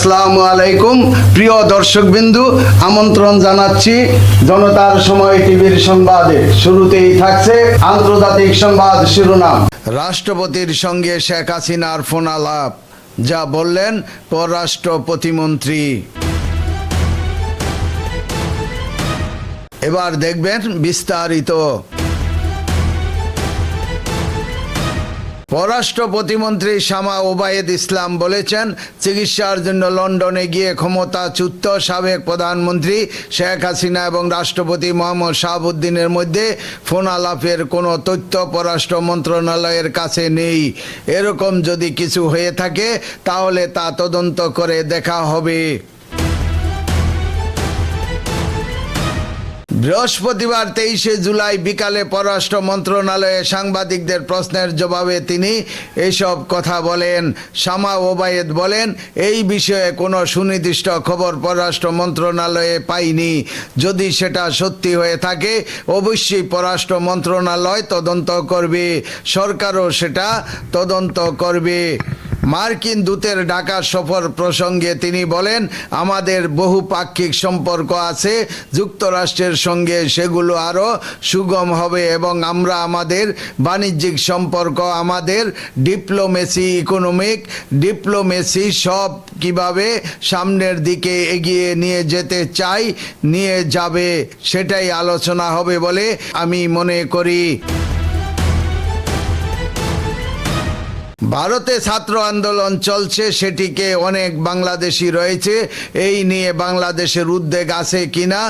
আসসালামু আলাইকুম প্রিয় দর্শকবিন্দু, আমন্ত্রণ জানাচ্ছি জনতার সময় টিভির সংবাদে। শুরুতেই থাকছে আন্তর্জাতিক সংবাদ শিরোনাম। রাষ্ট্রপতির সঙ্গে শেখ হাসিনার ফোন আলাপ, যা বললেন পররাষ্ট্র প্রতিমন্ত্রী। এবার দেখবেন বিস্তারিত। পররাষ্ট্র প্রতিমন্ত্রী শামা ওবায়েদ ইসলাম বলেছেন, চিকিৎসার জন্য লন্ডনে গিয়ে ক্ষমতাচ্যুত সাবেক প্রধানমন্ত্রী শেখ হাসিনা এবং রাষ্ট্রপতি মোহাম্মদ শাহাবুদ্দিনের মধ্যে ফোন আলাপের কোনো তথ্য পররাষ্ট্র মন্ত্রণালয়ের কাছে নেই। এরকম যদি কিছু হয়ে থাকে তাহলে তা তদন্ত করে দেখা হবে। বৃহস্পতিবার 23শে জুলাই বিকালে পররাষ্ট্র মন্ত্রণালয়ে সাংবাদিকদের প্রশ্নের জবাবে তিনি এসব কথা বলেন। শামা ওবায়েদ বলেন, এই বিষয়ে কোনো সুনির্দিষ্ট খবর পররাষ্ট্র মন্ত্রণালয়ে পাইনি। যদি সেটা সত্যি হয়ে থাকে অবশ্যই পররাষ্ট্র মন্ত্রণালয় তদন্ত করবে, সরকারও সেটা তদন্ত করবে। মার্কিন দূতের ঢাকা সফর প্রসঙ্গে তিনি বলেন, আমাদের বহুপাক্ষিক সম্পর্ক আছে যুক্তরাষ্ট্রের সঙ্গে, সেগুলো আরও সুগম হবে এবং আমরা আমাদের বাণিজ্যিক সম্পর্ক, আমাদের ডিপ্লোমেসি, ইকোনমিক ডিপ্লোমেসি সব কিভাবে সামনের দিকে এগিয়ে নিয়ে যেতে চাই, নিয়ে যাবে, সেটাই আলোচনা হবে বলে আমি মনে করি। ভারতে ছাত্র আন্দোলন চলছে, সেটিকে অনেক বাংলাদেশি রয়েছে। এই নিয়ে বাংলাদেশের উদ্বেগ আছে কিনা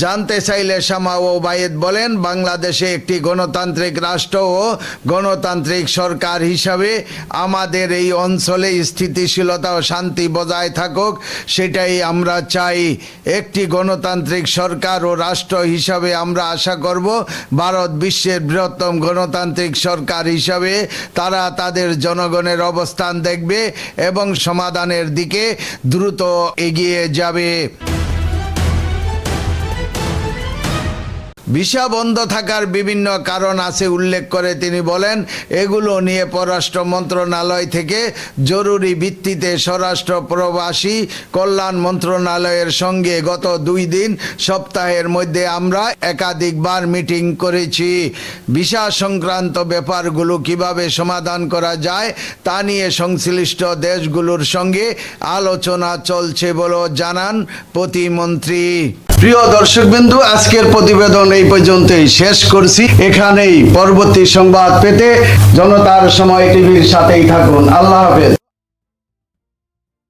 জানতে চাইলে শামা ওবায়েদ বলেন, বাংলাদেশে একটি গণতান্ত্রিক রাষ্ট্র ও গণতান্ত্রিক সরকার হিসাবে আমাদের এই অঞ্চলে স্থিতিশীলতা ও শান্তি বজায় থাকুক, সেটাই আমরা চাই। একটি গণতান্ত্রিক সরকার ও রাষ্ট্র হিসাবে আমরা আশা করব ভারত বিশ্বের বৃহত্তম গণতান্ত্রিক সরকার হিসাবে তারা তাদের জনগণের অবস্থান দেখবে এবং সমাধানের দিকে দ্রুত এগিয়ে যাবে। ভিসা বন্ধ থাকার বিভিন্ন কারণ আছে উল্লেখ করে তিনি বলেন, এগুলো নিয়ে পররাষ্ট্র মন্ত্রণালয় থেকে জরুরি ভিত্তিতে স্বরাষ্ট্র প্রবাসী কল্যাণ মন্ত্রণালয়ের সঙ্গে গত 2 দিন সপ্তাহের মধ্যে আমরা একাধিকবার মিটিং করেছি। ভিসা সংক্রান্ত ব্যাপারগুলো কিভাবে সমাধান করা যায় তা নিয়ে সংশ্লিষ্ট দেশগুলোর সঙ্গে আলোচনা চলছে বলে জানান প্রতিমন্ত্রী। প্রিয় দর্শকবিন্দু, আজকের প্রতিবেদন এই পর্যন্তই শেষ করছি। এখানেই পরবর্তী সংবাদ পেতে জনতার সময় টিভির সাথেই থাকুন। আল্লাহ হাফেজ।